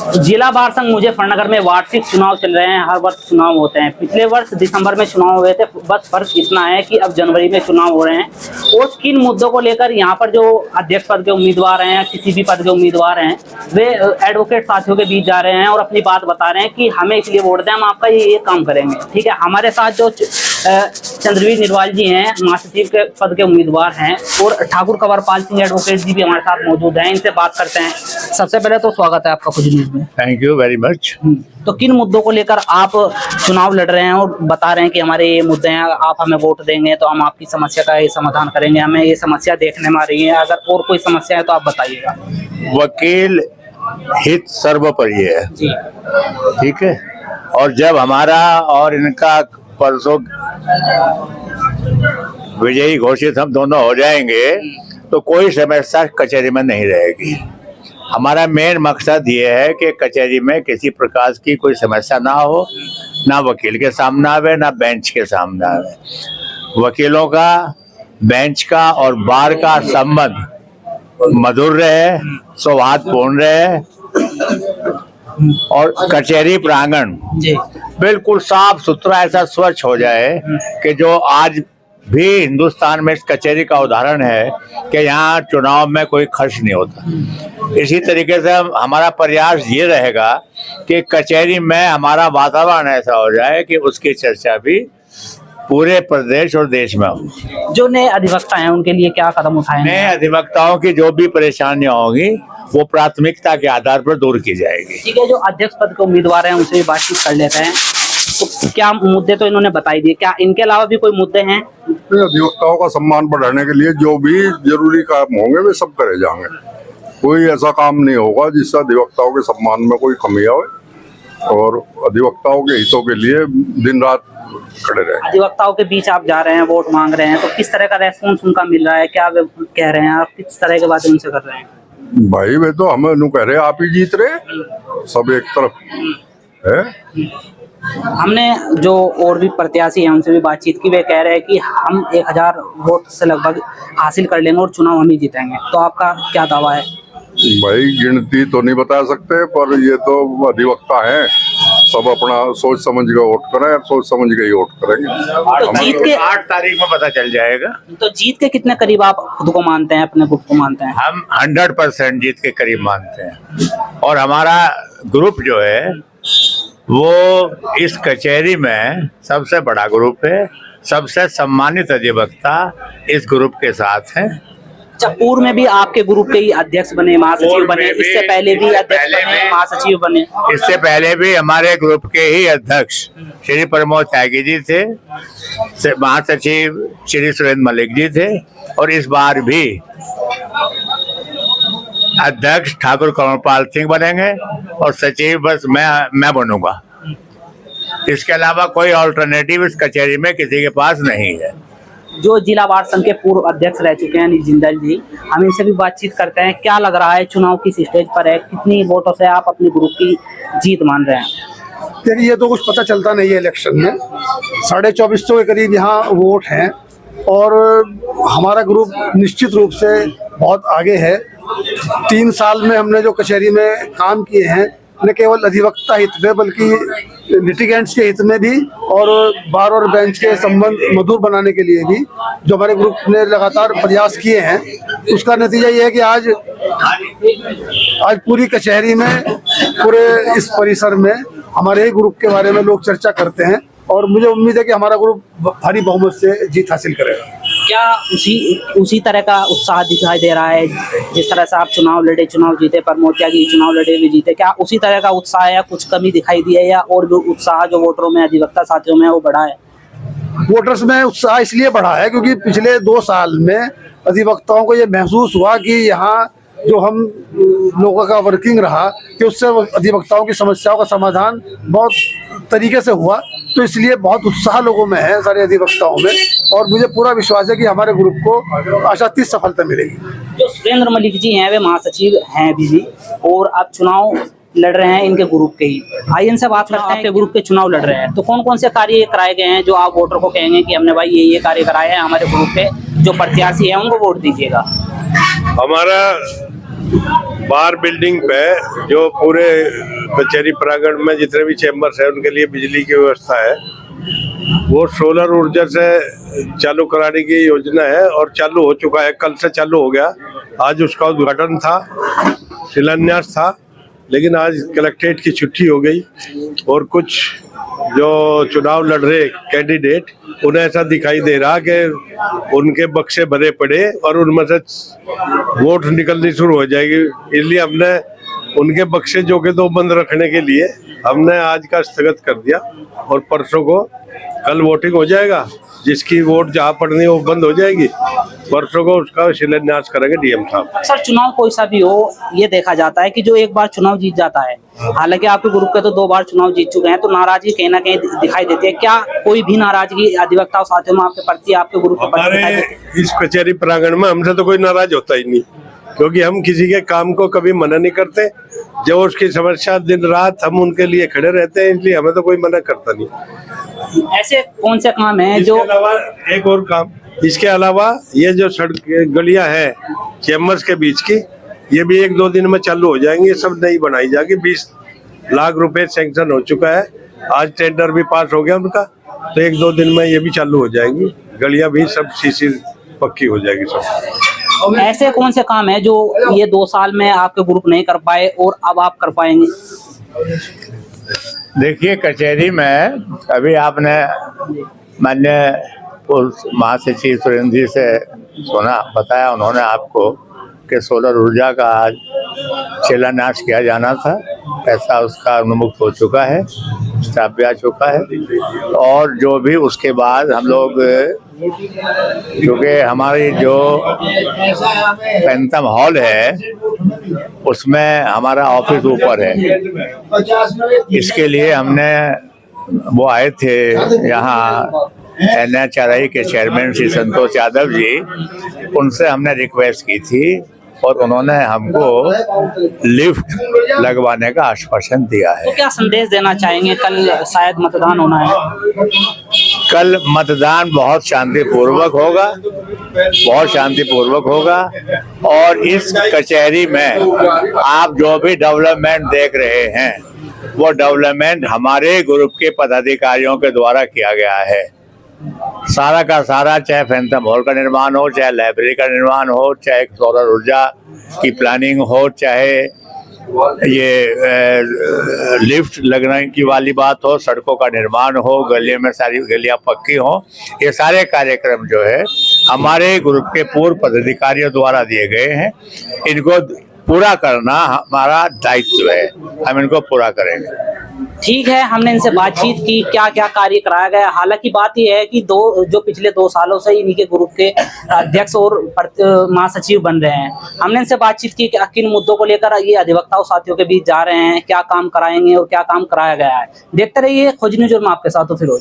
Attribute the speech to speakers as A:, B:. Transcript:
A: जिला बार संघ मुजफ्फरनगर में वार्षिक चुनाव चल रहे हैं। हर वर्ष चुनाव होते हैं। पिछले वर्ष दिसंबर में चुनाव हुए थे। बस फर्क इतना है कि अब जनवरी में चुनाव हो रहे हैं। और किन मुद्दों को लेकर यहाँ पर जो अध्यक्ष पद के उम्मीदवार हैं, किसी भी पद के उम्मीदवार हैं, वे एडवोकेट साथियों के बीच जा रहे हैं और अपनी बात बता रहे हैं कि हमें इसलिए वोट दें, हम आपका ये काम करेंगे। ठीक है, हमारे साथ जो चंद्रवीर निरवाल जी हैं, महासचिव के पद के उम्मीदवार हैं, और ठाकुर कंवरपाल सिंह एडवोकेट जी भी हमारे साथ मौजूद हैं। इनसे बात करते हैं। सबसे पहले तो स्वागत है आपका खुद न्यूज़ में।
B: Thank you very much.
A: तो किन मुद्दों को लेकर आप चुनाव लड़ रहे हैं और बता रहे हैं कि हमारे ये मुद्दे हैं, आप हमें वोट देंगे तो हम आपकी समस्या का ये समाधान करेंगे, हमें ये समस्या देखने में आ रही है, अगर और कोई समस्या है तो आप बताइएगा।
B: वकील हित सर्वोपरि है, ठीक है। और जब हमारा और इनका परसों विजयी घोषित हम दोनों हो जाएंगे तो कोई समस्या कचहरी में नहीं रहेगी। हमारा मेन मकसद ये है कि कचहरी में किसी प्रकार की कोई समस्या ना हो, ना वकील के सामने आवे, ना बेंच के सामने आवे। वकीलों का, बेंच का और बार का संबंध मधुर रहे, सौहार्दपूर्ण रहे और कचहरी प्रांगण बिल्कुल साफ सुथरा ऐसा स्वच्छ हो जाए कि जो आज भी हिंदुस्तान में इस कचहरी का उदाहरण है कि यहाँ चुनाव में कोई खर्च नहीं होता। इसी तरीके से हमारा प्रयास ये रहेगा कि कचहरी में हमारा वातावरण ऐसा हो जाए कि उसकी चर्चा भी पूरे प्रदेश और देश में हो।
A: जो नए अधिवक्ता हैं उनके लिए क्या कदम उठाएंगे?
B: नए अधिवक्ताओं की जो भी परेशानियां होंगी वो प्राथमिकता के आधार पर दूर की जाएगी।
A: ठीक है, जो अध्यक्ष पद के उम्मीदवार हैं उनसे भी बातचीत कर लेते हैं। तो क्या मुद्दे तो इन्होंने बता ही दिए, क्या इनके अलावा भी कोई मुद्दे हैं?
C: अधिवक्ताओं का सम्मान बढ़ाने के लिए जो भी जरूरी काम होंगे वे सब करे जाएंगे। कोई ऐसा काम नहीं होगा जिससे अधिवक्ताओं के सम्मान में कोई कमी आए, और अधिवक्ताओं के हितों के लिए दिन रात खड़े रहे।
A: अधिवक्ताओं के बीच आप जा रहे हैं, वोट मांग रहे हैं, तो किस तरह का रेस्पॉन्स उनका मिल रहा है? क्या वे कह रहे हैं, आप किस तरह की बातें उनसे कर रहे हैं?
C: भाई वे तो हमें नु कह रहे आप ही जीत रहे, सब एक तरफ है।
A: हमने जो और भी प्रत्याशी हैं उनसे भी बातचीत की। वे कह रहे हैं कि हम 1000 वोट से लगभग हासिल कर लेंगे और चुनाव हम ही जीतेंगे। तो आपका क्या दावा है?
C: भाई गिनती तो नहीं बता सकते, पर ये तो अधिवक्ता हैं, सब अपना सोच समझ के वोट करें, सोच समझ के ही वोट करेंगे।
A: तो जीत के
B: 8 तारीख में पता चल जाएगा।
A: तो जीत के कितने करीब आप खुद को मानते हैं, अपने ग्रुप को मानते हैं?
B: हम 100% जीत के करीब मानते हैं। और हमारा ग्रुप जो है वो इस कचहरी में सबसे बड़ा ग्रुप है, सबसे सम्मानित अधिवक्ता इस ग्रुप के साथ हैं।
A: पूर्व में भी आपके ग्रुप के ही अध्यक्ष बने, महासचिव बने, इससे पहले भी अध्यक्ष बने, महासचिव बने।
B: इससे पहले भी हमारे ग्रुप के ही अध्यक्ष श्री प्रमोद त्यागी जी थे, महासचिव श्री सुरेंद्र मलिक जी थे, और इस बार भी अध्यक्ष ठाकुर कंवरपाल सिंह बनेंगे और सचिव बस मैं बनूंगा। इसके अलावा कोई ऑल्टरनेटिव इस कचहरी में किसी के पास नहीं है।
A: जो जिला बार संघ के पूर्व अध्यक्ष रह चुके हैं अनिल जिंदल जी, हम इनसे भी बातचीत करते हैं। क्या लग रहा है, चुनाव किस स्टेज पर है, कितनी वोटों से आप अपने ग्रुप की जीत मान रहे हैं?
D: फिर ये तो कुछ पता चलता नहीं है। इलेक्शन में 2450 के करीब यहाँ वोट हैं और हमारा ग्रुप निश्चित रूप से बहुत आगे है। 3 साल में हमने जो कचहरी में काम किए हैं, न केवल अधिवक्ता हित में बल्कि लिटिगेंट्स के हित में भी और बार और बेंच के संबंध मधुर बनाने के लिए भी जो हमारे ग्रुप ने लगातार प्रयास किए हैं, उसका नतीजा ये है कि आज पूरी कचहरी में, पूरे इस परिसर में हमारे ही ग्रुप के बारे में लोग चर्चा करते हैं और मुझे उम्मीद है कि हमारा ग्रुप भारी बहुमत से जीत हासिल करेगा।
A: क्या उसी तरह का उत्साह दिखाई दे रहा है जिस तरह से आप चुनाव लड़े, चुनाव जीते, प्रमोद त्यागी चुनाव लड़े भी जीते? क्या उसी तरह का उत्साह है या कुछ कमी दिखाई दी है, या और जो उत्साह जो वोटरों में, अधिवक्ता साथियों में, वो बढ़ा है?
D: वोटर्स में उत्साह इसलिए बढ़ा है क्योंकि पिछले 2 साल में अधिवक्ताओं को ये महसूस हुआ कि यहाँ जो हम लोगों का वर्किंग रहा कि उससे अधिवक्ताओं की समस्याओं का समाधान बहुत तरीके से हुआ। तो इसलिए बहुत उत्साह लोगों में है, सारे अधिवक्ताओं में, और मुझे पूरा विश्वास है कि हमारे ग्रुप को आशातीत सफलता मिलेगी।
A: जो सुरेंद्र मलिक जी हैं वे महासचिव हैं अभी भी और अब चुनाव लड़ रहे हैं इनके ग्रुप के ही। आइए इनसे बात करते हैं। आपके ग्रुप के चुनाव लड़ रहे हैं तो कौन कौन से कार्य कराए गए हैं जो आप वोटर को कहेंगे कि हमने भाई ये कार्य कराए हैं, हमारे ग्रुप के जो प्रत्याशी है उनको वोट दीजिएगा?
C: हमारा
E: बार बिल्डिंग पे जो पूरे कचहरी प्रांगण में जितने भी चेम्बर्स है उनके लिए बिजली की व्यवस्था है, वो सोलर ऊर्जा से चालू कराने की योजना है और चालू हो चुका है। कल से चालू हो गया। आज उसका उद्घाटन था, शिलान्यास था, लेकिन आज कलेक्ट्रेट की छुट्टी हो गई और कुछ जो चुनाव लड़ रहे कैंडिडेट उन्हें ऐसा दिखाई दे रहा कि उनके बक्से भरे पड़े और उनमें से वोट निकलनी शुरू हो जाएगी। इसलिए हमने उनके बक्से जो के तो बंद रखने के लिए हमने आज का स्थगित कर दिया और परसों को कल वोटिंग हो जाएगा। जिसकी वोट जहाँ पड़नी है वो बंद हो जाएगी। परसों को उसका शिलान्यास करेंगे डीएम साहब।
A: अक्सर चुनाव कोई सा भी हो, ये देखा जाता है कि जो एक बार चुनाव जीत जाता है, हालांकि आपके ग्रुप के तो 2 बार चुनाव जीत चुके हैं, तो नाराजगी कहीं ना कहीं दिखाई देती है। क्या कोई भी नाराजगी अधिवक्ता साथियों में आपके प्रति, आपके ग्रुप के प्रति दिखाई देती है?
E: इस कचहरी प्रांगण में हमसे तो कोई नाराज होता ही नहीं, क्योंकि हम किसी के काम को कभी मना नहीं करते। जो उसकी समस्या दिन रात हम उनके लिए खड़े रहते हैं, इसलिए हमें तो कोई मना करता नहीं।
A: ऐसे कौन से काम है जो
E: एक और काम, इसके अलावा ये जो सड़क गलियां हैं चैम्बर्स के बीच की, ये भी 1-2 दिन में चालू हो जाएंगी। सब नई बनाई जाएगी। 20 लाख रुपए सैंक्शन हो चुका है। आज टेंडर भी पास हो गया उनका, तो 1-2 दिन में ये भी चालू हो जाएंगी। गलियां भी सब सीसी पक्की हो जाएगी सब।
A: ऐसे कौन से काम है जो ये 2 साल में आपके ग्रुप नहीं कर पाए और अब आप कर पाएंगे?
B: देखिए, कचहरी में अभी आपने माननीय महासचिव सुरेंद्र जी से सुना, बताया उन्होंने आपको कि सोलर ऊर्जा का आज शिलान्यास किया जाना था। पैसा उसका उन्मुक्त हो चुका है, स्टाफ भी आ चुका है। और जो भी उसके बाद हम लोग, क्योंकि हमारी जो पैंथम हॉल है उसमें हमारा ऑफिस ऊपर है, इसके लिए हमने वो आए थे यहाँ NHRI के चेयरमैन श्री संतोष यादव जी, उनसे हमने रिक्वेस्ट की थी और उन्होंने हमको लिफ्ट लगवाने का आश्वासन दिया है।
A: तो क्या संदेश देना चाहेंगे? कल शायद मतदान होना है।
B: कल मतदान बहुत शांतिपूर्वक होगा, बहुत शांतिपूर्वक होगा। और इस कचहरी में आप जो भी डेवलपमेंट देख रहे हैं वो डेवलपमेंट हमारे ग्रुप के पदाधिकारियों के द्वारा किया गया है। सारा का सारा, चाहे फैंथम हॉल का निर्माण हो, चाहे लाइब्रेरी का निर्माण हो, चाहे सोलर ऊर्जा की प्लानिंग हो, चाहे ये लिफ्ट लगने की वाली बात हो, सड़कों का निर्माण हो, गलियों में सारी गलियां पक्की हो, ये सारे कार्यक्रम जो है हमारे ग्रुप के पूर्व पदाधिकारियों द्वारा दिए गए हैं। इनको पूरा करना हमारा दायित्व है, हम इनको पूरा करेंगे।
A: ठीक है, हमने इनसे बातचीत की, क्या क्या कार्य कराया गया। हालांकि बात यह है कि जो पिछले 2 सालों से इन्हीं के ग्रुप के अध्यक्ष और महासचिव बन रहे हैं। हमने इनसे बातचीत की कि किन मुद्दों को लेकर ये अधिवक्ताओं साथियों के बीच जा रहे हैं, क्या काम कराएंगे और क्या काम कराया गया है। देखते रहिए खोज न्यूज़, और मैं आपके साथ हूं फिरोज।